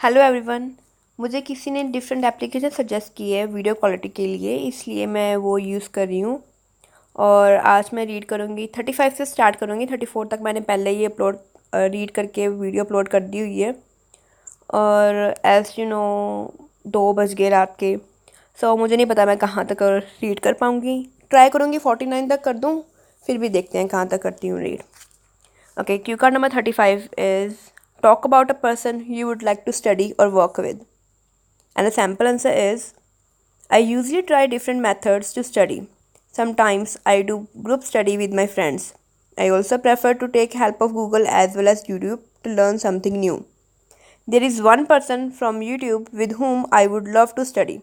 Hello everyone. मुझे किसी ने डिफरेंट एप्लीकेशन सजेस्ट की है वीडियो क्वालिटी के लिए, इसलिए मैं वो यूज़ कर रही हूँ। और आज मैं रीड करूँगी 35 से स्टार्ट करूँगी। 34 तक मैंने पहले ही रीड करके वीडियो अपलोड कर दी हुई है। और एज यू नो 2 बज गए रात के। सो मुझे नहीं पता मैं कहाँ तक रीड कर पाऊँगी। ट्राई करूँगी 49 तक कर दूँ, फिर भी देखते हैं कहाँ तक करती हूँ read. Okay, cue card number 35 is talk about a person you would like to study or work with. And the sample answer is I usually try different methods to study. Sometimes I do group study with my friends. I also prefer to take help of Google as well as YouTube to learn something new. There is one person from YouTube with whom I would love to study.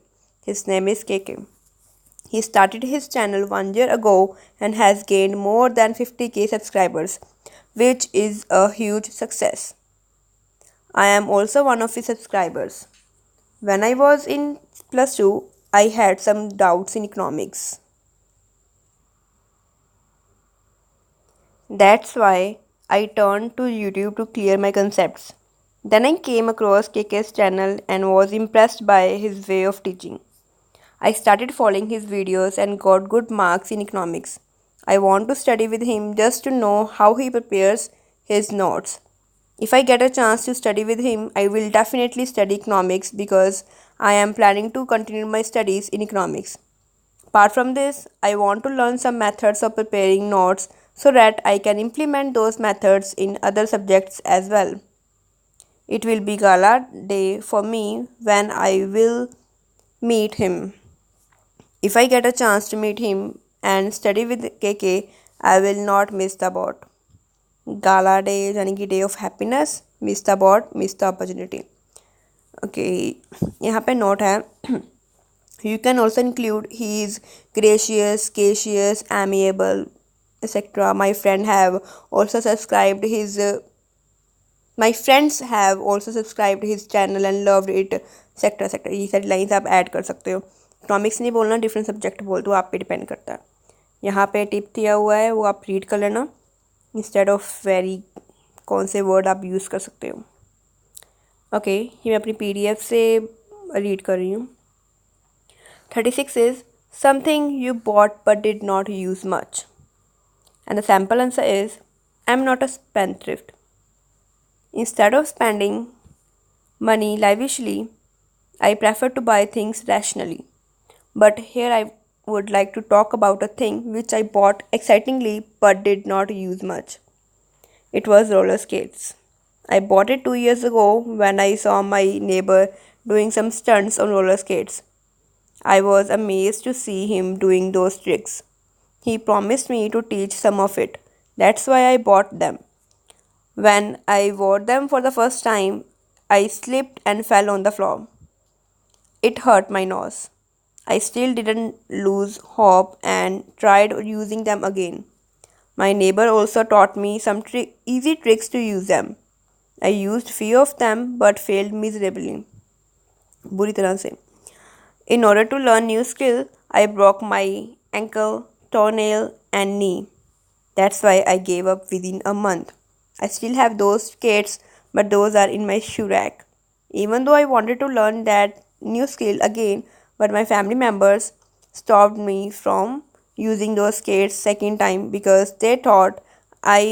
His name is KK. He started his channel 1 year ago and has gained more than 50k subscribers, which is a huge success. I am also one of his subscribers. When I was in plus 2, I had some doubts in economics. That's why I turned to YouTube to clear my concepts. Then I came across KK's channel and was impressed by his way of teaching. I started following his videos and got good marks in economics. I want to study with him just to know how he prepares his notes. If I get a chance to study with him, I will definitely study economics because I am planning to continue my studies in economics. Apart from this, I want to learn some methods of preparing notes so that I can implement those methods in other subjects as well. It will be gala day for me when I will meet him. If I get a chance to meet him and study with KK, I will not miss the boat. Gala day यानी कि day of happiness, miss the boat miss the opportunity. Okay, यहाँ पे note है you can also include he is gracious केशियस amiable et cetera my friends have also subscribed his channel and loved it sector sector ये सारी lines आप add कर सकते हो। इकोनॉमिक्स नहीं बोलना, डिफरेंट सब्जेक्ट बोल दो, आप पे डिपेंड करता है। यहाँ पे टिप दिया हुआ है वो आप रीड कर लेना इंस्टेड ऑफ वेरी कौन से वर्ड आप यूज़ कर सकते हो। ओके, ये मैं अपनी PDF से रीड कर रही हूँ। 36 is something you bought but did not use much and the sample answer is I am not a spendthrift. Instead of spending money lavishly, I prefer to buy things rationally. But here I would like to talk about a thing which I bought excitingly but did not use much. It was roller skates. I bought it 2 years ago when I saw my neighbor doing some stunts on roller skates. I was amazed to see him doing those tricks. He promised me to teach some of it. That's why I bought them. When I wore them for the first time, I slipped and fell on the floor. It hurt my nose. I still didn't lose hope and tried using them again. My neighbor also taught me some easy tricks to use them. I used few of them but failed miserably. बुरी तरह से. In order to learn new skill, I broke my ankle, toenail and knee. That's why I gave up within a month. I still have those skates, but those are in my shoe rack. Even though I wanted to learn that new skill again, but my family members stopped me from using those skates second time because they thought I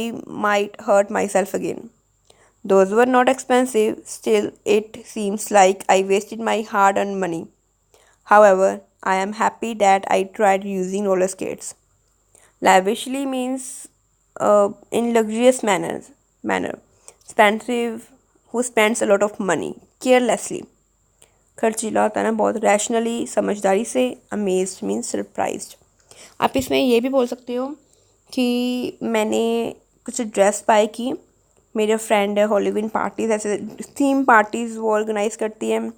might hurt myself again. Those were not expensive, still it seems like I wasted my hard-earned money. However, I am happy that I tried using roller skates. Lavishly means in luxurious manner. Expensive who spends a lot of money. Carelessly. खर्चीला होता है ना बहुत. Rationally समझदारी से. Amazed means surprised. आप इसमें ये भी बोल सकते हो कि मैंने कुछ ड्रेस बाय की. मेरे फ्रेंड है हॉलीवुड पार्टीज़ ऐसे थीम पार्टीज़ वो ऑर्गेनाइज़ करती है,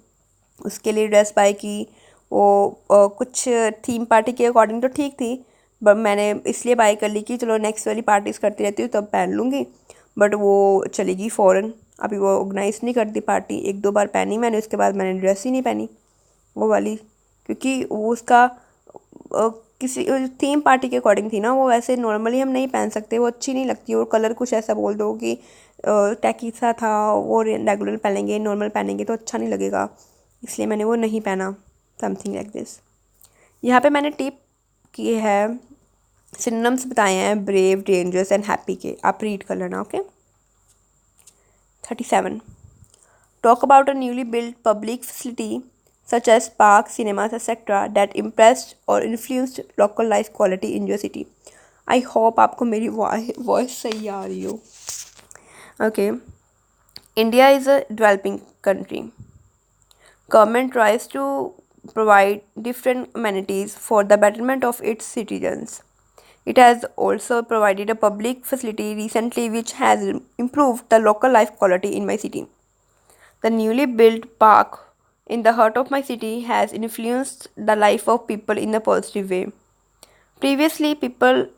उसके लिए ड्रेस बाय की. वो कुछ थीम पार्टी के अकॉर्डिंग तो ठीक थी, बट मैंने इसलिए बाय कर ली कि चलो नेक्स्ट वाली पार्टीज़ करती रहती हूँ तब पहन लूँगी. बट वो चलेगी फ़ौरन, अभी वो ऑर्गेनाइज़ नहीं करती पार्टी. 1-2 बार पहनी मैंने, उसके बाद मैंने ड्रेस ही नहीं पहनी वो वाली, क्योंकि वो उसका किसी थीम पार्टी के अकॉर्डिंग थी ना वो, वैसे नॉर्मली हम नहीं पहन सकते, वो अच्छी नहीं लगती। और कलर कुछ ऐसा बोल दो कि टैकी सा था, वो रेगुलर पहनेंगे, नॉर्मल पहनेंगे तो अच्छा नहीं लगेगा, इसलिए मैंने वो नहीं पहना। Something like this. यहाँ पे मैंने टिप की है, सिनोनिम्स बताए हैं ब्रेव, डेंजरस एंड हैप्पी के, आप रीड कर लेना। Okay. 37. Talk about a newly built public facility such as parks, cinemas, etc. that impressed or influenced local life quality in your city. I hope आपको मेरी voice सही आ रही हो। Okay. India is a developing country. Government tries to provide different amenities for the betterment of its citizens. It has also provided a public facility recently which has improved the local life quality in my city. The newly built park in the heart of my city has influenced the life of people in a positive way. Previously, people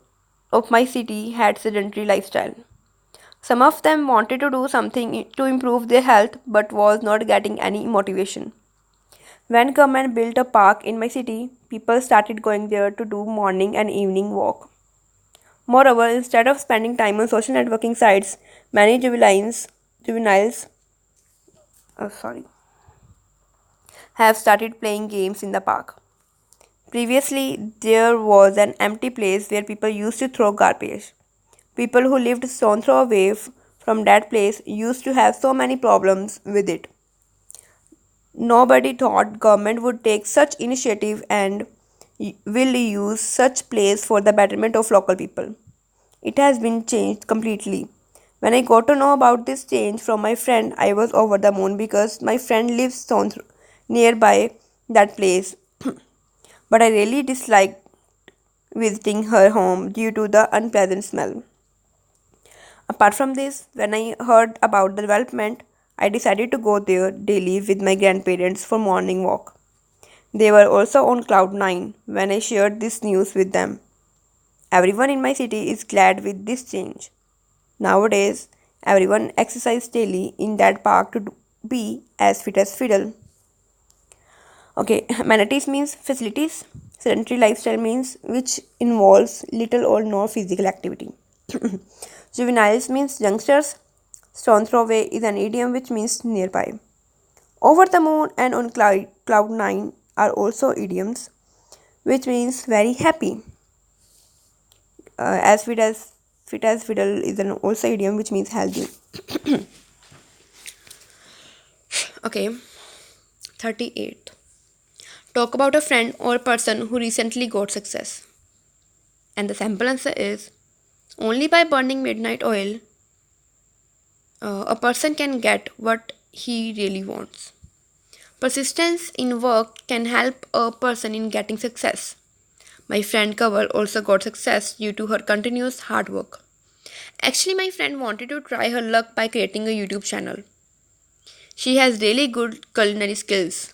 of my city had sedentary lifestyle. Some of them wanted to do something to improve their health but was not getting any motivation. When government built a park in my city, people started going there to do morning and evening walk. Moreover, instead of spending time on social networking sites, many juveniles sorry, have started playing games in the park. Previously, there was an empty place where people used to throw garbage. People who lived stone throw away from that place used to have so many problems with it. Nobody thought government would take such initiative and will use such place for the betterment of local people. It has been changed completely. When I got to know about this change from my friend, I was over the moon because my friend lives nearby that place. But I really disliked visiting her home due to the unpleasant smell. Apart from this, when I heard about the development, I decided to go there daily with my grandparents for morning walk. They were also on cloud 9 when I shared this news with them. Everyone in my city is glad with this change. Nowadays, everyone exercises daily in that park to be as fit as fiddle. Okay, amenities means facilities. Sedentary lifestyle means which involves little or no physical activity. Juveniles means youngsters. Stone throw away is an idiom which means nearby. Over the moon and on cloud 9 are also idioms which means very happy. As fit as fiddle is an also idiom which means healthy. Okay, 38. Talk about a friend or person who recently got success. And the simple answer is only by burning midnight oil a person can get what he really wants. Persistence in work can help a person in getting success. My friend Kaval also got success due to her continuous hard work. Actually, my friend wanted to try her luck by creating a YouTube channel. She has really good culinary skills.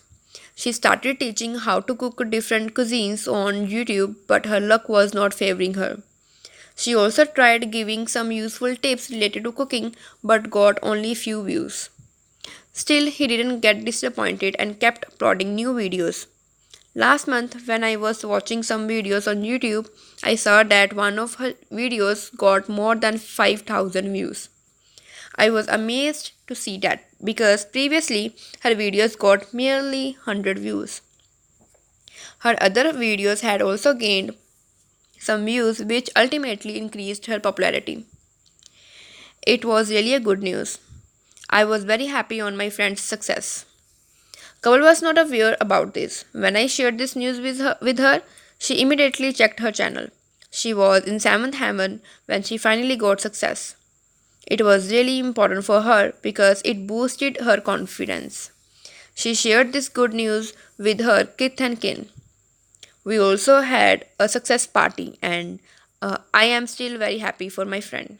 She started teaching how to cook different cuisines on YouTube, but her luck was not favoring her. She also tried giving some useful tips related to cooking, but got only few views. Still, he didn't get disappointed and kept uploading new videos. Last month, when I was watching some videos on YouTube, I saw that one of her videos got more than 5,000 views. I was amazed to see that because previously her videos got merely 100 views. Her other videos had also gained some views, which ultimately increased her popularity. It was really a good news. I was very happy on my friend's success. Kaval was not aware about this. When I shared this news with her, she immediately checked her channel. She was in 7th heaven when she finally got success. It was really important for her because it boosted her confidence. She shared this good news with her kith and kin. We also had a success party, and I am still very happy for my friend.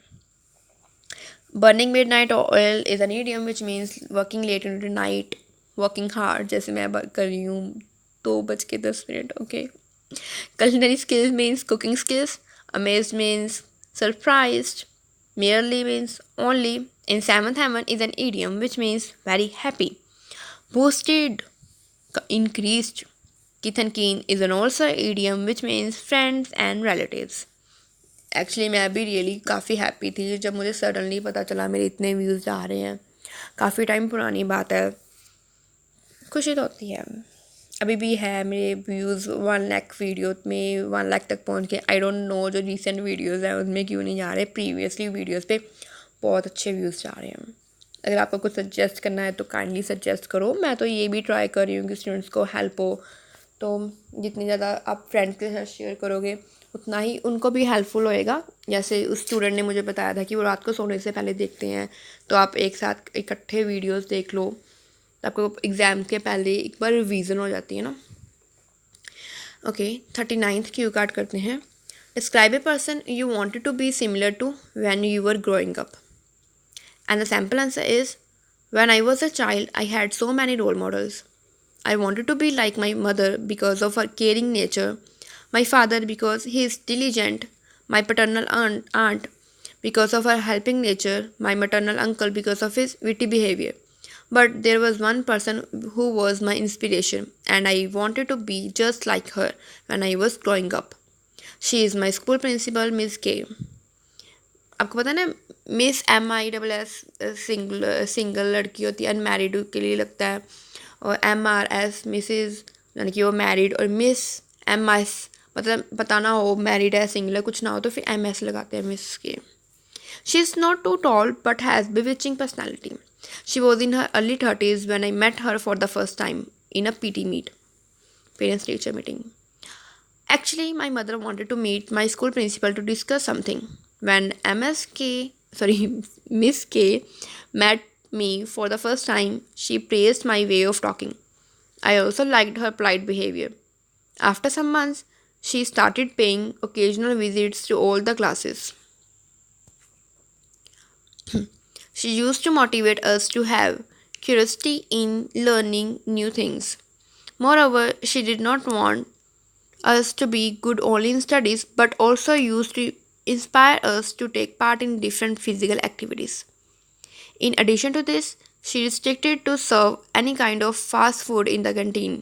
Burning midnight oil is an idiom which means working late into the night, working hard. जैसे मैं कर रही हूँ 2:10 okay. Culinary skills means cooking skills. Amazed means surprised. Merely means only. In 7th heaven is an idiom which means very happy. Boosted, increased, Kith and kin is an also idiom which means friends and relatives. Actually मैं भी really काफ़ी happy थी जब मुझे suddenly पता चला मेरे इतने व्यूज़ जा रहे हैं. काफ़ी टाइम पुरानी बात है, खुशी तो होती है. अभी भी है मेरे व्यूज़ 1 लाख वीडियो में 1 लाख तक पहुंच गए. आई डोंट नो जो रिसेंट वीडियोस हैं उसमें क्यों नहीं जा रहे. प्रीवियसली वीडियोस पे बहुत अच्छे व्यूज़ जा रहे हैं. अगर आपको कुछ सजेस्ट करना है तो काइंडली सजेस्ट करो. मैं तो ये भी ट्राई कर रही हूँ कि स्टूडेंट्स को हेल्प हो, तो जितनी ज़्यादा आप फ्रेंड्स के साथ शेयर करोगे उतना ही उनको भी हेल्पफुल होएगा. जैसे उस स्टूडेंट ने मुझे बताया था कि वो रात को सोने से पहले देखते हैं, तो आप एक साथ इकट्ठे वीडियोस देख लो तो आपको एग्ज़ाम के पहले एक बार रिवीजन हो जाती है ना. ओके, 39th क्यू कार्ड करते हैं. Describe a person you wanted to be similar to when you were growing up. And the sample answer is, when I was a child, I had so many role models. I wanted to be like my mother because of her caring nature, my father because he is diligent, my paternal aunt because of her helping nature, my maternal uncle because of his witty behavior. But there was one person who was my inspiration, and I wanted to be just like her when I was growing up. She is my school principal, Miss K. आपको पता है ना, miss MISS single लड़की होती है, unmarried के लिए लगता है. और MRS मिसेज यानी कि वो मैरिड. और मिस MS मतलब पता ना हो मैरिड है सिंगल कुछ ना हो तो फिर MS लगाते हैं Miss K. She is not too tall but has bewitching personality. She was in her early 30s when I met her for the first time in a PT meet, parents teacher meeting. Actually, my mother wanted to meet my school principal to discuss something. When Miss K met me for the first time, she praised my way of talking. I also liked her polite behavior. After some months, she started paying occasional visits to all the classes. She used to motivate us to have curiosity in learning new things. Moreover, she did not want us to be good only in studies but also used to inspire us to take part in different physical activities. In addition to this, she restricted to serve any kind of fast food in the canteen.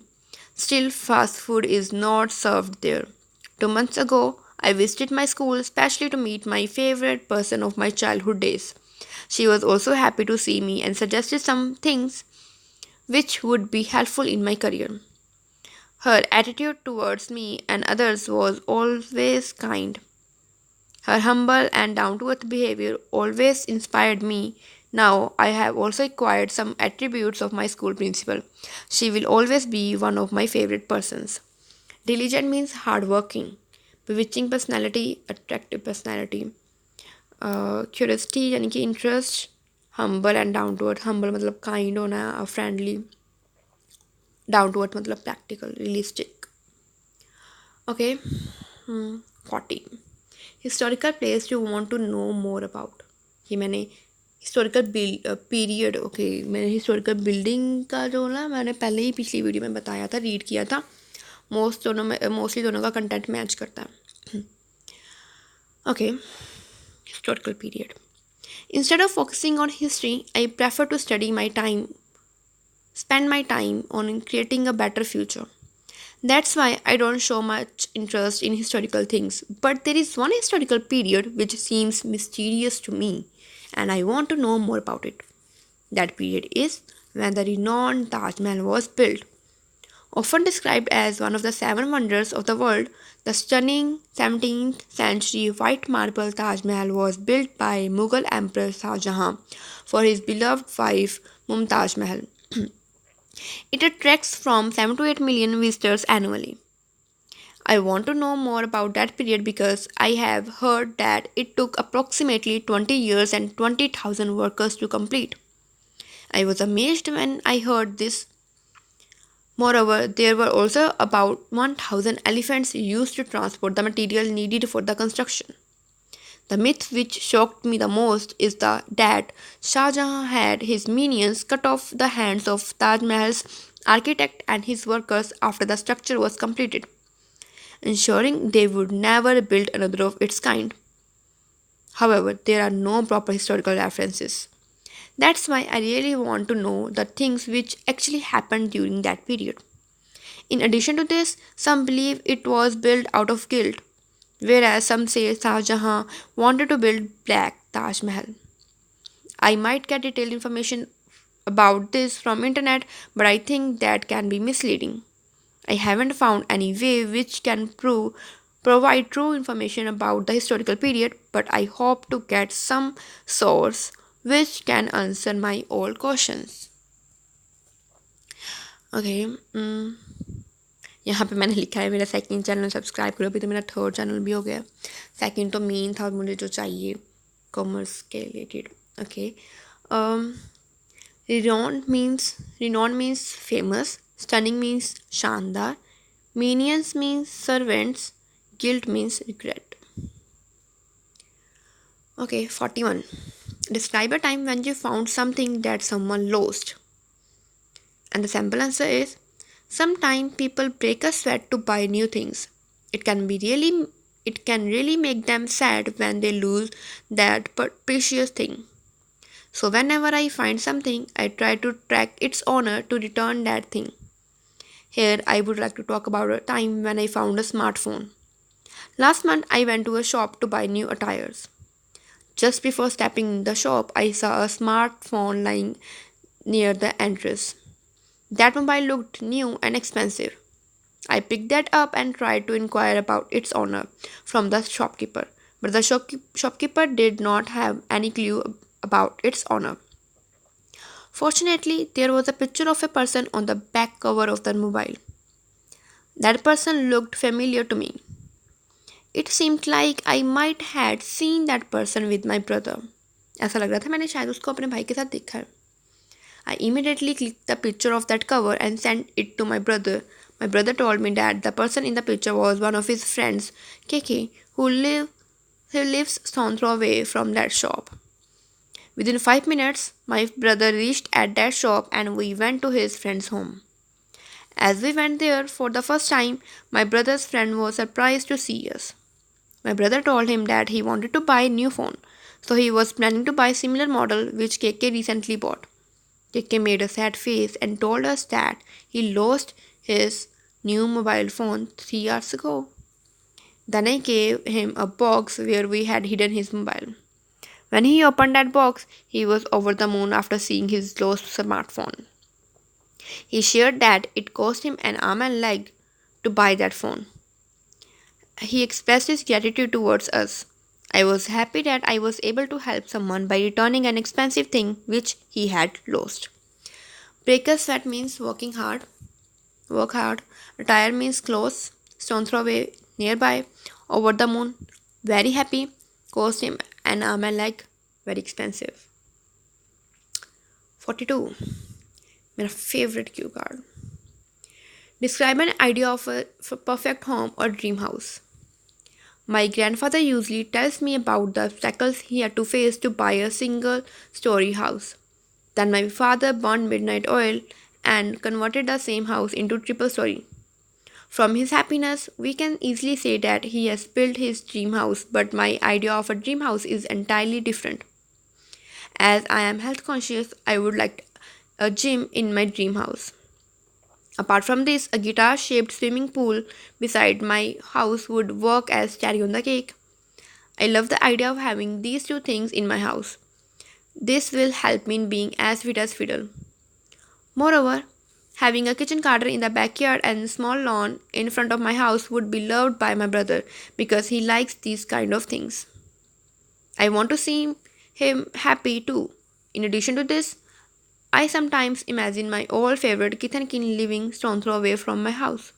Still, fast food is not served there. 2 months ago, I visited my school especially to meet my favorite person of my childhood days. She was also happy to see me and suggested some things which would be helpful in my career. Her attitude towards me and others was always kind. Her humble and down to earth behavior always inspired me. Now I have also acquired some attributes of my school principal. She will always be one of my favorite persons. Diligent means hardworking. Bewitching personality, attractive personality. Curiosity यानी कि interest. Humble and down to earth. Humble मतलब kind होना, friendly. Down to earth मतलब practical, realistic. Okay. 40. Historical place you want to know more about. ये मैंने historical period. Okay, मैंने historical building का जो ना मैंने पहले ही पिछली वीडियो में बताया था, रीड किया था. मोस्टली दोनों का कंटेंट मैच करता है. Okay, historical period. Instead of focusing on history I prefer to spend my time on creating a better future. That's why I don't show much interest in historical things. But there is one historical period which seems mysterious to me, and I want to know more about it. That period is when the renowned Taj Mahal was built. Often described as one of the 7 wonders of the world, the stunning 17th century white marble Taj Mahal was built by Mughal Emperor Shah Jahan for his beloved wife Mumtaz Mahal. It attracts from 7 to 8 million visitors annually. I want to know more about that period because I have heard that it took approximately 20 years and 20,000 workers to complete. I was amazed when I heard this. Moreover, there were also about 1,000 elephants used to transport the material needed for the construction. The myth which shocked me the most is that Shah Jahan had his minions cut off the hands of Taj Mahal's architect and his workers after the structure was completed, ensuring they would never build another of its kind. However, there are no proper historical references. That's why I really want to know the things which actually happened during that period. In addition to this, some believe it was built out of guilt, whereas some say Shah Jahan wanted to build Black Taj Mahal. I might get detailed information about this from internet, but I think that can be misleading. I haven't found any way which can provide true information about the historical period, but I hope to get some source which can answer my all questions. Okay, यहाँ पे मैंने लिखा है मेरा second channel subscribe करो, अभी तो मेरा थर्ड चैनल भी हो गया. सेकंड तो मेन था मुझे जो चाहिए कॉमर्स के related. Okay. Renowned means famous, stunning means शानदार, minions means servants, guilt means regret. Okay, 41. Describe a time when you found something that someone lost. And the simple answer is sometimes people break a sweat to buy new things. It can be really it can really make them sad when they lose that precious thing. So whenever I find something, I try to track its owner to return that thing. Here I would like to talk about a time when I found a smartphone. Last month I went to a shop to buy new attires. Just before stepping in the shop, I saw a smartphone lying near the entrance. That mobile looked new and expensive. I picked that up and tried to inquire about its owner from the shopkeeper, but the shopkeeper did not have any clue about its owner. Fortunately, there was a picture of a person on the back cover of the mobile. That person looked familiar to me. It seemed like I might had seen that person with my brother. ऐसा लग रहा था मैंने शायद उसको अपने भाई के साथ देखा है. I immediately clicked the picture of that cover and sent it to my brother. My brother told me that the person in the picture was one of his friends, KK, who lives stone throw away from that shop. Within 5 minutes, my brother reached at that shop and we went to his friend's home. As we went there for the first time, my brother's friend was surprised to see us. My brother told him that he wanted to buy a new phone, so he was planning to buy a similar model which KK recently bought. KK made a sad face and told us that he lost his new mobile phone 3 hours ago. Then I gave him a box where we had hidden his mobile. When he opened that box, he was over the moon after seeing his lost smartphone. He shared that it cost him an arm and leg to buy that phone. He expressed his gratitude towards us. I was happy that I was able to help someone by returning an expensive thing which he had lost. Breaker sweat means working hard. Work hard. Retire means close. Stone throw away nearby. Over the moon. Very happy. Cost him an arm and leg. Very expensive. 42. My favorite cue card. Describe an idea of a perfect home or dream house. My grandfather usually tells me about the obstacles he had to face to buy a single story house. Then my father burned midnight oil and converted the same house into triple story. From his happiness, we can easily say that he has built his dream house, but my idea of a dream house is entirely different. As I am health conscious, I would like a gym in my dream house. Apart from this, a guitar shaped swimming pool beside my house would work as cherry on the cake. I love the idea of having these two things in my house. This will help me in being as fit as fiddle. Moreover, having a kitchen garden in the backyard and small lawn in front of my house would be loved by my brother because he likes these kind of things. I want to see him happy too. In addition to this, I sometimes imagine my old favorite kith and kin living stone throw away from my house.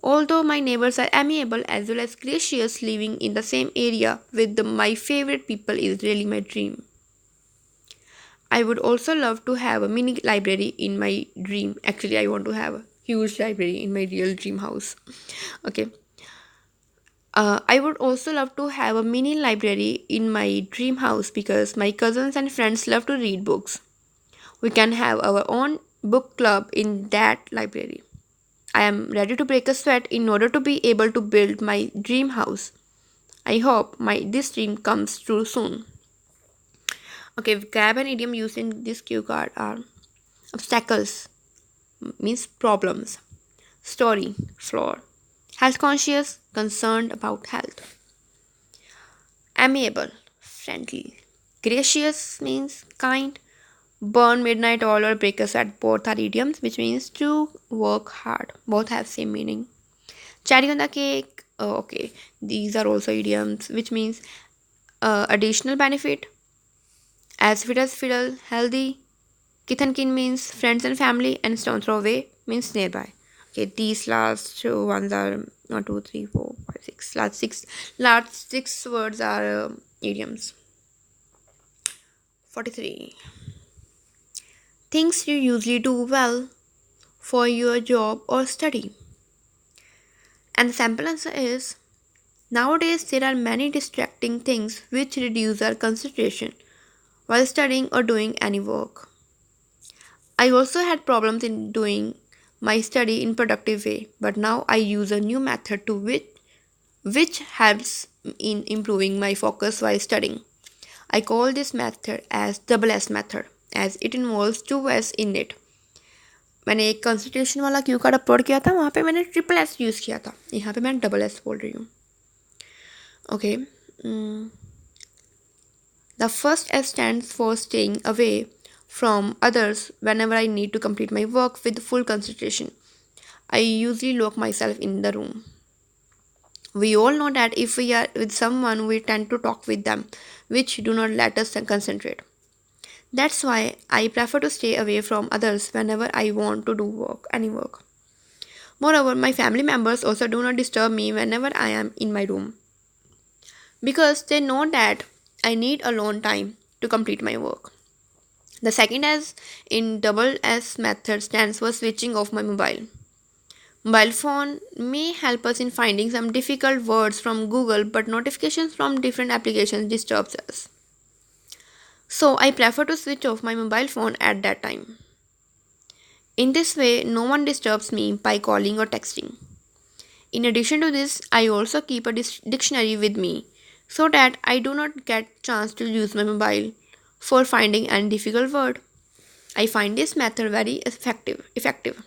Although my neighbors are amiable as well as gracious, living in the same area with my favorite people is really my dream. I would also love to have a mini library in my dream. Actually, I want to have a huge library in my real dream house. Okay. I would also love to have a mini library in my dream house because my cousins and friends love to read books. We can have our own book club in that library. I am ready to break a sweat in order to be able to build my dream house. I hope my this dream comes true soon. Okay, vocab and idiom used in this cue card are obstacles means problems. Story, flawed. Health conscious, concerned about health. Amiable, friendly. Gracious means kind. Burn midnight oil or break a sweat, both are idioms, which means to work hard. Both have same meaning. Cherry on the cake, okay. These are also idioms, which means additional benefit. As fit as fiddle, healthy. Kith and kin means friends and family, and stone throw away means nearby. Okay, these last two ones are 1, 2, 3, 4, 5, 6. Last six words are idioms. 43. Things you usually do well for your job or study. And the sample answer is nowadays there are many distracting things which reduce our concentration while studying or doing any work. I also had problems in doing my study in productive way, but now I use a new method to which helps in improving my focus while studying. I call this method as double S method as it involves two S in it. मैंने एक consultation वाला Q card upload किया था, वहाँ पे मैंने triple S use किया था, यहाँ पे मैं डबल एस बोल रही हूँ. Okay, the first S stands for staying away from others whenever I need to complete my work with full concentration. I usually lock myself in the room. We all know that if we are with someone, we tend to talk with them, which do not let us concentrate. That's why I prefer to stay away from others whenever I want to do any work. Moreover, my family members also do not disturb me whenever I am in my room because they know that I need alone time to complete my work. The second S in double S method stands for switching off my mobile. Mobile phone may help us in finding some difficult words from Google, but notifications from different applications disturbs us. So I prefer to switch off my mobile phone at that time. In this way, no one disturbs me by calling or texting. In addition to this, I also keep a dictionary with me so that I do not get chance to use my mobile for finding any difficult word. I find this method very effective.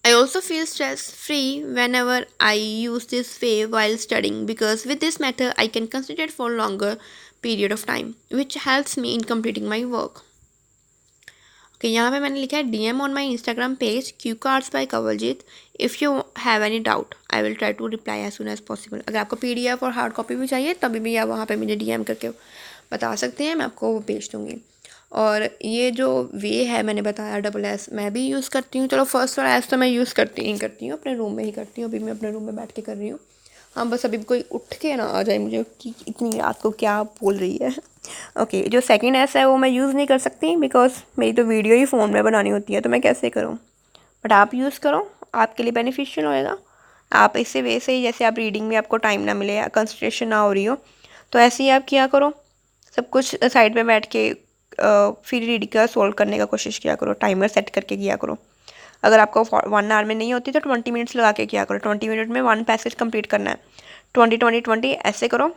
I also feel stress free whenever I use this way while studying because with this method I can concentrate for longer period of time which helps me in completing my work. Okay, यहाँ पे मैंने लिखा है DM on my Instagram page Q cards by Kawaljeet. If you have any doubt, I will try to reply as soon as possible. अगर आपको PDF और hard copy भी चाहिए तभी भी आप वहाँ पे मुझे DM करके बता सकते हैं, मैं आपको वो भेज दूँगी. और ये जो वे है मैंने बताया डबल एस मैं भी यूज़ करती हूँ. चलो फर्स्ट वाला एस तो मैं यूज़ करती हूँ अपने रूम में ही करती हूँ. अभी मैं अपने रूम में बैठ के कर रही हूँ. हाँ, बस अभी कोई उठ के ना आ जाए मुझे कि इतनी रात को क्या बोल रही है. ओके, जो सेकंड एस है वो मैं यूज़ नहीं कर सकती बिकॉज मेरी तो वीडियो ही फ़ोन में बनानी होती है, तो मैं कैसे करूँ. बट आप यूज़ करो, आपके लिए बेनिफिशियल होएगा. आप इससे वैसे ही जैसे आप रीडिंग में आपको टाइम ना मिले या कंसंट्रेशन ना हो रही हो, तो ऐसे ही आप किया करो. सब कुछ साइड में बैठ के फिर रीडिंग का सोल्व करने का कोशिश किया करो. टाइमर सेट करके किया करो. अगर आपको 1 आवर में नहीं होती तो 20 मिनट्स लगा के किया करो. 20 मिनट में 1 पैसेज कंप्लीट करना है. 20 ऐसे करो.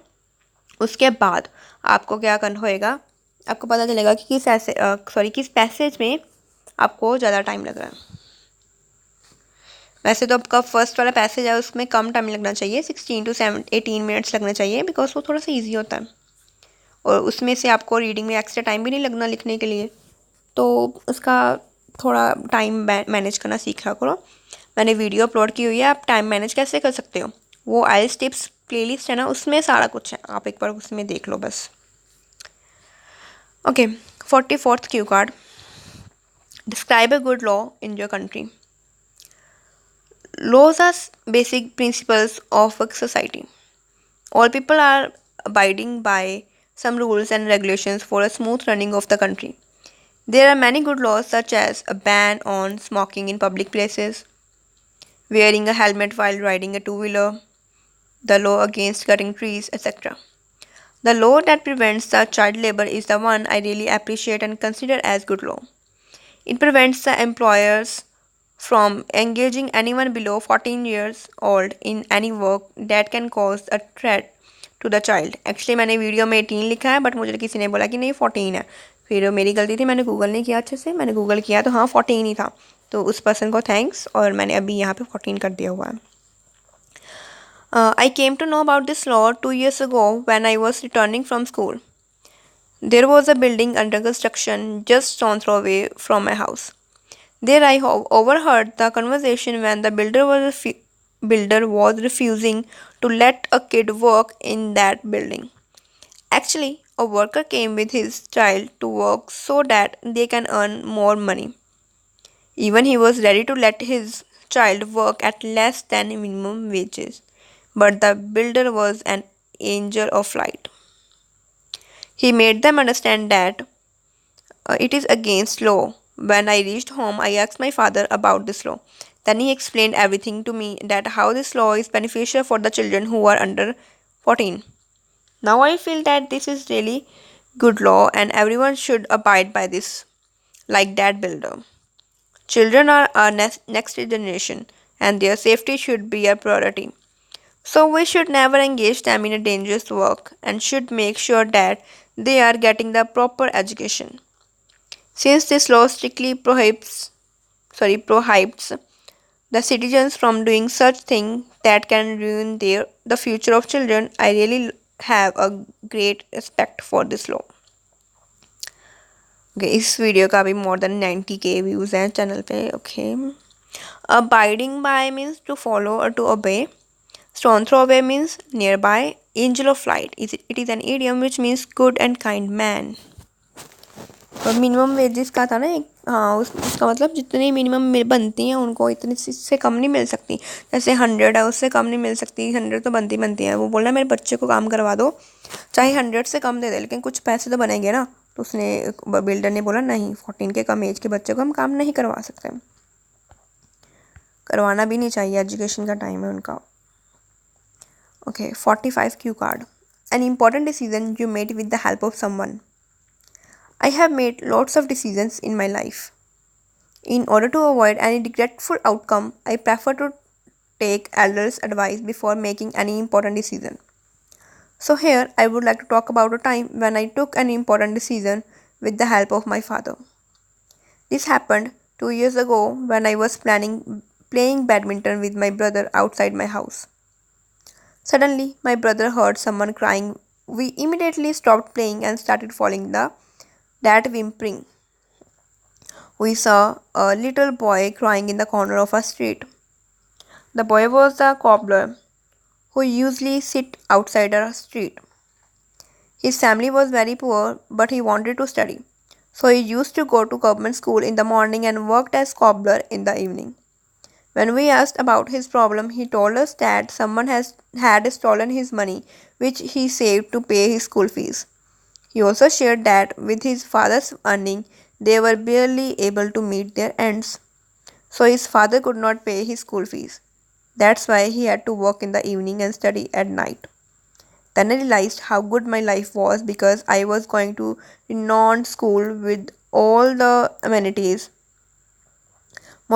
उसके बाद आपको क्या करना होएगा, आपको पता चलेगा कि किस पैसेज में आपको ज़्यादा टाइम लग रहा है. वैसे तो आपका फर्स्ट वाला पैसेज है उसमें कम टाइम लगना चाहिए, 16 to 18 मिनट्स लगना चाहिए बिकॉज वो थोड़ा सा ईजी होता है और उसमें से आपको रीडिंग में एक्स्ट्रा टाइम भी नहीं लगना लिखने के लिए, तो उसका थोड़ा टाइम मैनेज करना सीखा करो. मैंने वीडियो अपलोड की हुई है, आप टाइम मैनेज कैसे कर सकते हो, वो आइल्स टिप्स प्लेलिस्ट है ना, उसमें सारा कुछ है, आप एक बार उसमें देख लो बस. Okay, 44th Q card. Describe a good law in your country. Laws are basic principles of a society. All people are abiding by some rules and regulations for a smooth running of the country. There are many good laws such as a ban on smoking in public places, wearing a helmet while riding a two-wheeler, the law against cutting trees, etc. The law that prevents the child labor is the one I really appreciate and consider as good law. It prevents the employers from engaging anyone below 14 years old in any work that can cause a threat to the child. Actually मैंने video में 18 लिखा है but मुझे किसी ने बोला कि नहीं 14 है, फिर मेरी गलती थी, मैंने गूगल नहीं किया अच्छे से. मैंने गूगल किया तो हाँ 14 ही था. तो उस पर्सन को थैंक्स, और मैंने अभी यहाँ पे 14 कर दिया हुआ है. I came to know about this law 2 years ago when I was returning from school. There was a building under construction just stone's throw away from my house. There I overheard the conversation when the builder was refusing to let a kid work in that building. Actually, a worker came with his child to work so that they can earn more money. Even he was ready to let his child work at less than minimum wages. But the builder was an angel of light. He made them understand that it is against law. When I reached home, I asked my father about this law. Then he explained everything to me, that how this law is beneficial for the children who are under 14. Now I feel that this is really good law and everyone should abide by this, like that builder. Children are our next generation and their safety should be a priority. So we should never engage them in a dangerous work and should make sure that they are getting the proper education. Since this law strictly prohibits the citizens from doing such things that can ruin the future of children, I really have a great respect for this law. Okay, इस video का भी more than 90K views हैं channel पे. Okay. Abiding by means to follow or to obey. Stone throw away means nearby. Angel of light. It is an idiom which means good and kind man. और minimum wages का था ना एक, हाँ उसका मतलब जितनी मिनिमम बनती हैं उनको इतनी से कम नहीं मिल सकती. जैसे 100 है उससे कम नहीं मिल सकती, 100 तो बनती है. वो बोला मेरे बच्चे को काम करवा दो, चाहे 100 से कम दे दे लेकिन कुछ पैसे तो बनेंगे ना. तो उसने बिल्डर ने बोला नहीं, 14 के कम एज के बच्चे को हम काम नहीं करवा सकते, करवाना भी नहीं चाहिए, एजुकेशन का टाइम है उनका. Okay, 45 Q card. An important decision you made with the help of someone. I have made lots of decisions in my life. In order to avoid any regretful outcome, I prefer to take elders' advice before making any important decision. So here I would like to talk about a time when I took an important decision with the help of my father. This happened 2 years ago when I was playing badminton with my brother outside my house. Suddenly, my brother heard someone crying. We immediately stopped playing and started following that whimpering. We saw a little boy crying in the corner of a street. The boy was the cobbler who usually sit outside our street. His family was very poor, but he wanted to study. So he used to go to government school in the morning and worked as cobbler in the evening. When we asked about his problem, he told us that someone had stolen his money, which he saved to pay his school fees. He also shared that with his father's earning, they were barely able to meet their ends. So his father could not pay his school fees. That's why he had to work in the evening and study at night. Then I realized how good my life was because I was going to renowned school with all the amenities.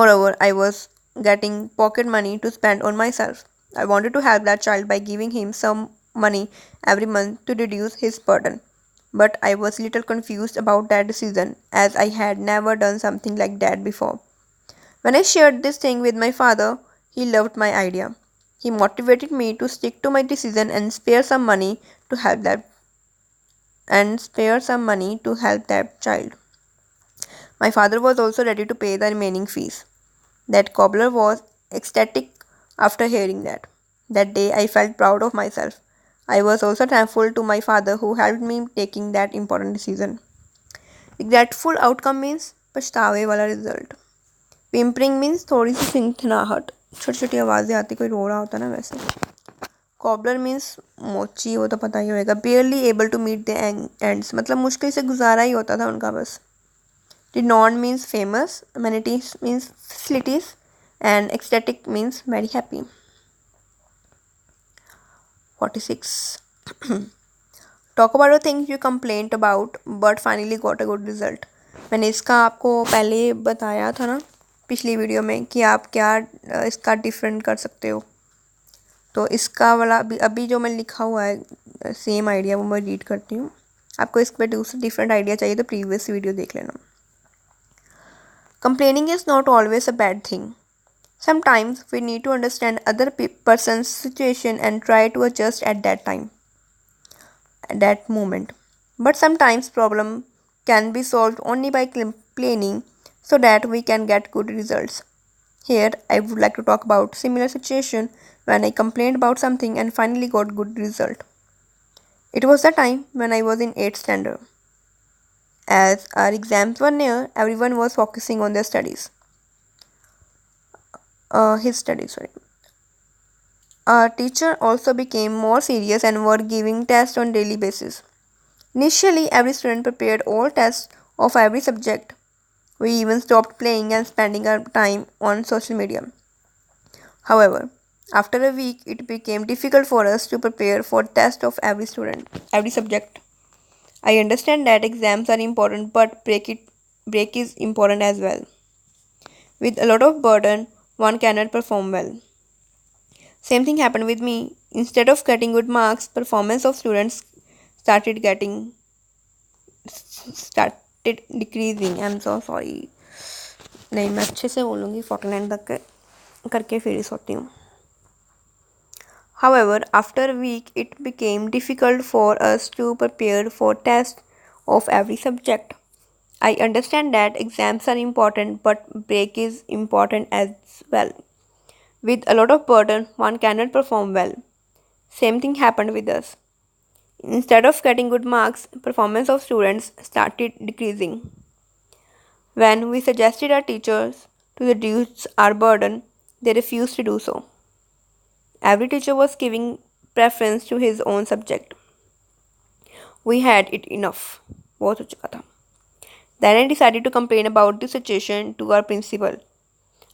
Moreover, I was getting pocket money to spend on myself. I wanted to help that child by giving him some money every month to reduce his burden. But I was little confused about that decision as I had never done something like that before. When I shared this thing with my father, he loved my idea. He motivated me to stick to my decision and spare some money to help that child. My father was also ready to pay the remaining fees. That cobbler was ecstatic after hearing that. That day I felt proud of myself. I was also thankful to my father who helped me taking that important decision. Regretful outcome means पछतावे वाला result. पिम्परिंग means थोड़ी सी सिंथनाहट, छोटी छोटी आवाज़ें आती, कोई रो रहा होता ना वैसे. कॉबलर मीन्स मोची, वो तो पता ही होएगा. Barely able to meet the ends मतलब मुश्किल से गुजारा ही होता था उनका बस. Renowned means famous, amenities means facilities, and ecstatic means very happy. 46. Talk about a thing you complained about but finally got a good result. मैंने इसका आपको पहले बताया था ना पिछली वीडियो में कि आप क्या इसका डिफरेंट कर सकते हो. तो इसका वाला अभी जो मैं लिखा हुआ है सेम आइडिया वो मैं रीड करती हूँ. आपको इस पर दूसरा डिफरेंट आइडिया चाहिए तो प्रीवियस वीडियो देख लेना. Complaining is not always a bad thing. Sometimes we need to understand other person's situation and try to adjust at that time, at that moment. But sometimes problem can be solved only by complaining so that we can get good results. Here I would like to talk about similar situation when I complained about something and finally got good result. It was the time when I was in 8th standard. As our exams were near, everyone was focusing on their studies. His studies, sorry. Our teacher also became more serious and were giving tests on daily basis. Initially, every student prepared all tests of every subject. We even stopped playing and spending our time on social media. However, after a week, it became difficult for us to prepare for tests of every student, every subject. I understand that exams are important, but break is important as well. With a lot of burden, one cannot perform well. Same thing happened with me. Instead of getting good marks, performance of students started getting started decreasing. I'm so sorry. नहीं मैं अच्छे से बोलूँगी 49 तक करके फिर ही सोती हूँ. However, after a week, it became difficult for us to prepare for tests of every subject. I understand that exams are important, but break is important as well. With a lot of burden, one cannot perform well. Same thing happened with us. Instead of getting good marks, performance of students started decreasing. When we suggested our teachers to reduce our burden, they refused to do so. Every teacher was giving preference to his own subject. We had it enough. बहुत हो चुका था. Then I decided to complain about the situation to our principal.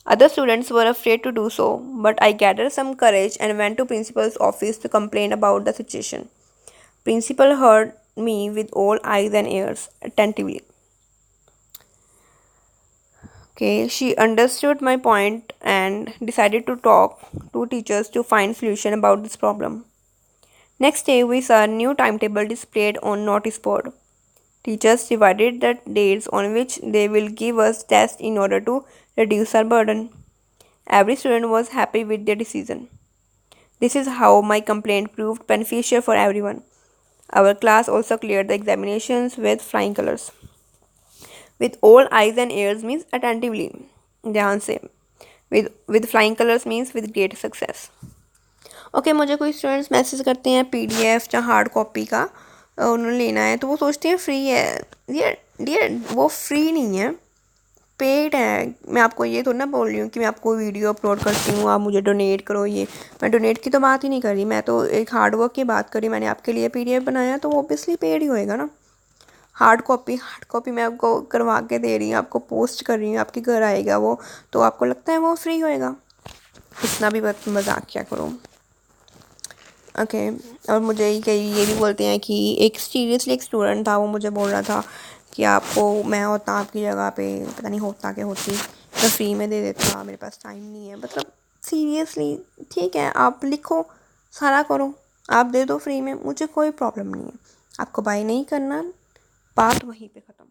Other students were afraid to do so, but I gathered some courage and went to principal's office to complain about the situation. Principal heard me with all eyes and ears attentively. Okay, she understood my point and decided to talk to teachers to find solution about this problem. Next day, we saw a new timetable displayed on notice board. Teachers divided the dates on which they will give us tests in order to reduce our burden. Every student was happy with their decision. This is how my complaint proved beneficial for everyone. Our class also cleared the examinations with flying colors. With all eyes and ears means attentively. ध्यान से. With flying colors means with great success. Okay मुझे कोई students message करते हैं PDF या hard copy का उन्होंने लेना है तो वो सोचते हैं फ्री है. डियर वो फ्री नहीं है, पेड है. मैं आपको ये थोड़ा ना बोल रही हूँ कि मैं आपको वीडियो अपलोड करती हूँ आप मुझे डोनेट करो. ये मैं डोनेट की तो बात ही नहीं कर रही, मैं तो एक हार्ड वर्क की बात करी. मैंने आपके लिए PDF बनाया तो ऑब्वियसली पेड ही होएगा ना. हार्ड कॉपी मैं आपको करवा के दे रही हूँ, आपको पोस्ट कर रही हूँ, आपके घर आएगा वो, तो आपको लगता है वो फ्री होएगा. इतना भी मजाक क्या करो. ओके और मुझे ये भी बोलते हैं कि एक सीरियसली एक स्टूडेंट था, वो मुझे बोल रहा था कि आपको मैं होता आपकी जगह पे पता नहीं होता क्या होती तो फ्री में दे देता, मेरे पास टाइम नहीं है. मतलब सीरियसली ठीक है आप लिखो सारा करो आप दे दो फ्री में, मुझे कोई प्रॉब्लम नहीं है. आपको बाय नहीं करना, बात वहीं पे ख़त्म.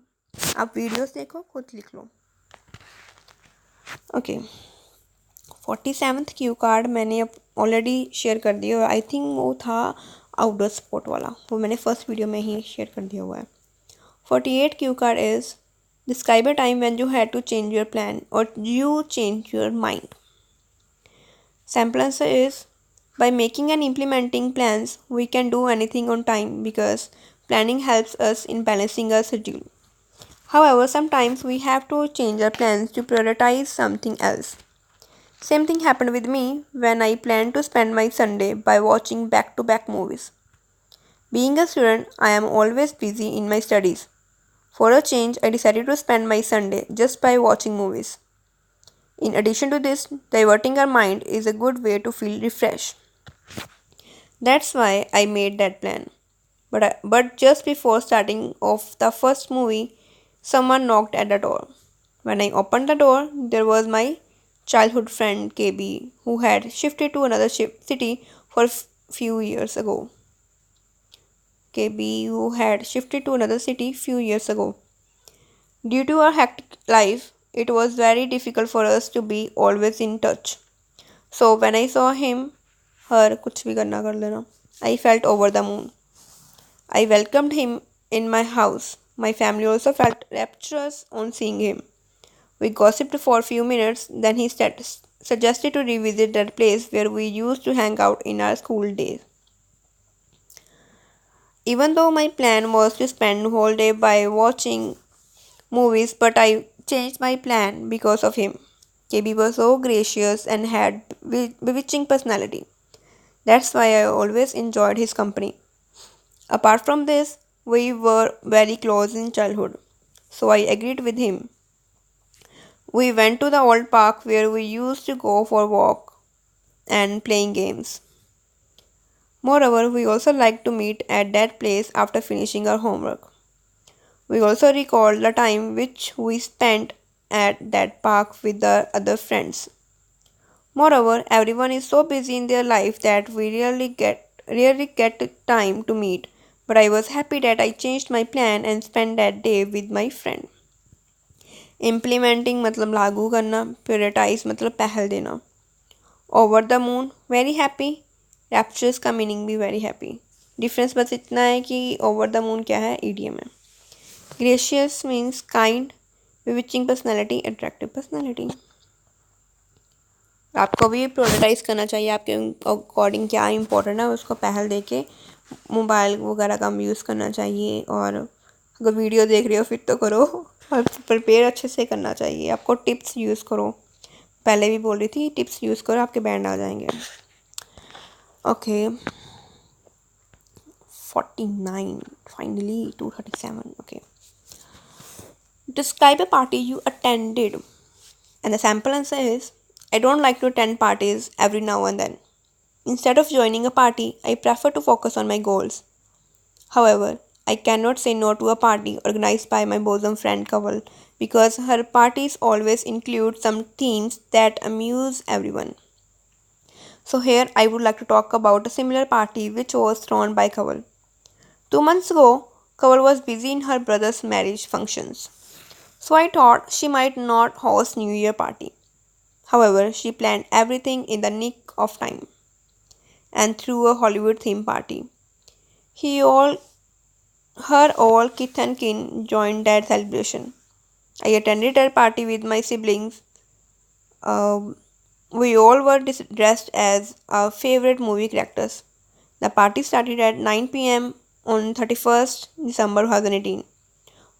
आप वीडियोस देखो खुद लिख लो. ओके 47th क्यू कार्ड मैंने अब ऑलरेडी शेयर कर दिया. आई थिंक वो था आउटडोर स्पोर्ट वाला, वो मैंने फर्स्ट वीडियो में ही शेयर कर दिया हुआ है. 48 cue card is describe a time when you had to change your plan और you change your mind. Sample answer is by making and implementing plans, we can do anything on time because planning helps us in balancing our schedule. However, sometimes we have to change our plans to prioritize something else. Same thing happened with me when I planned to spend my Sunday by watching back to back movies. Being a student, I am always busy in my studies. For a change, I decided to spend my Sunday just by watching movies. In addition to this, diverting our mind is a good way to feel refreshed. That's why I made that plan. But just before starting off the first movie, someone knocked at the door. When I opened the door, there was my childhood friend KB, who had shifted to another city for few years ago. KB, who had shifted to another city few years ago. Due to our hectic life, it was very difficult for us to be always in touch. So when I saw him, her कुछ भी करना कर लेना, I felt over the moon. I welcomed him in my house. My family also felt rapturous on seeing him. We gossiped for a few minutes, then he suggested to revisit that place where we used to hang out in our school days. Even though my plan was to spend the whole day by watching movies, but I changed my plan because of him. KB was so gracious and had bewitching personality. That's why I always enjoyed his company. Apart from this, we were very close in childhood, so I agreed with him. We went to the old park where we used to go for walk and playing games. Moreover, we also liked to meet at that place after finishing our homework. We also recalled the time which we spent at that park with the other friends. Moreover, everyone is so busy in their life that we rarely get time to meet. But I was happy that I changed my plan and spent that day with my friend. Implementing मतलब लागू करना, prioritize मतलब पहल देना. Over the moon, very happy. Rapturous का meaning भी very happy. Difference बस इतना है कि over the moon क्या है, idiom है. Gracious means kind, bewitching personality, attractive personality. आपको भी प्रायोरिटाइज करना चाहिए आपके अकॉर्डिंग क्या इंपॉर्टेंट है उसको पहल दे के मोबाइल वगैरह कम यूज़ करना चाहिए और अगर वीडियो देख रहे हो फिर तो करो और प्रिपेयर अच्छे से करना चाहिए आपको टिप्स यूज़ करो पहले भी बोल रही थी टिप्स यूज़ करो आपके बैंड आ जाएंगे okay 49 finally 237 okay describe a party you attended and the sample answer is I don't like to attend parties every now and then. Instead of joining a party, I prefer to focus on my goals. However, I cannot say no to a party organized by my bosom friend Kaval because her parties always include some themes that amuse everyone. So, here I would like to talk about a similar party which was thrown by Kaval. 2 months ago, Kaval was busy in her brother's marriage functions. So, I thought she might not host New Year party. However, she planned everything in the nick of time and threw a Hollywood theme party. He all her all kith and kin joined that celebration. I attended her party with my siblings. Um, we all were dressed as our favorite movie characters. The party started at 9 p.m. on 31st December 2018.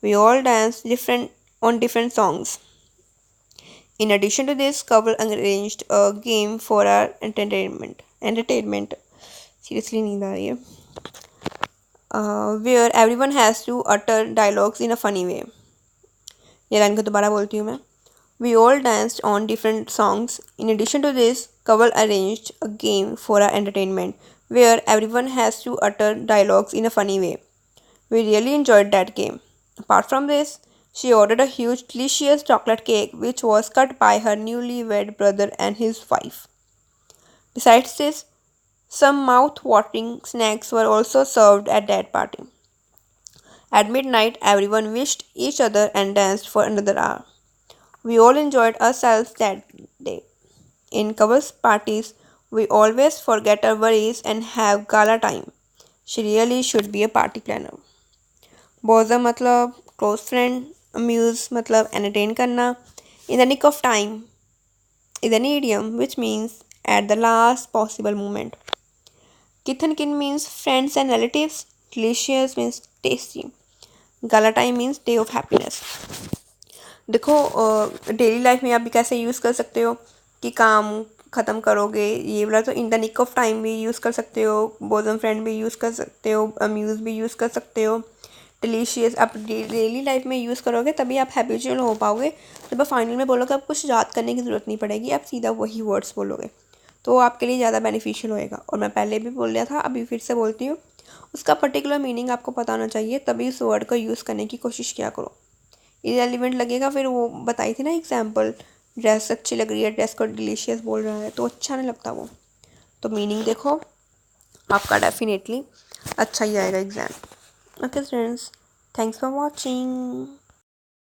We all danced different songs. In addition to this, couple arranged a game for our entertainment. Seriously, नींद आ रही है. Where everyone has to utter dialogues in a funny way. ये line को दोबारा बोलती हूँ मैं. We all danced on different songs. In addition to this, couple arranged a game for our entertainment, where everyone has to utter dialogues in a funny way. We really enjoyed that game. Apart from this, she ordered a huge, delicious chocolate cake which was cut by her newly-wed brother and his wife. Besides this, some mouth-watering snacks were also served at that party. At midnight, everyone wished each other and danced for another hour. We all enjoyed ourselves that day. In couples parties, we always forget our worries and have gala time. She really should be a party planner. Bosom मतलब close friend amuse मतलब entertain करना in the nick of time is an idiom which means at the last possible moment. Kith and kin means friends and relatives. Delicious means tasty. Gala time means day of happiness. देखो daily life में आप भी कैसे use कर सकते हो कि काम ख़त्म करोगे ये वाला तो in the nick of time भी यूज़ कर सकते हो बोजम फ्रेंड भी यूज़ कर सकते हो अम्यूज़ भी यूज़ कर सकते हो डिलीशियस आप डेली लाइफ में यूज़ करोगे तभी आप हैबिचुअल हो पाओगे जब आप फाइनल में बोलोगे आप कुछ याद करने की ज़रूरत नहीं पड़ेगी आप सीधा वही वर्ड्स बोलोगे तो आपके लिए ज़्यादा बेनिफिशियल होएगा और मैं पहले भी बोल लिया था अभी फिर से बोलती हूँ उसका पर्टिकुलर मीनिंग आपको पता होना चाहिए तभी उस वर्ड को यूज़ करने की कोशिश किया करो इरेलीवेंट लगेगा फिर वो बताई थी ना एग्जाम्पल ड्रेस अच्छी लग रही है ड्रेस को डिलीशियस बोल रहा है तो अच्छा नहीं लगता वो तो मीनिंग देखो आपका डेफिनेटली अच्छा ही आएगा exam okay friends thanks for watching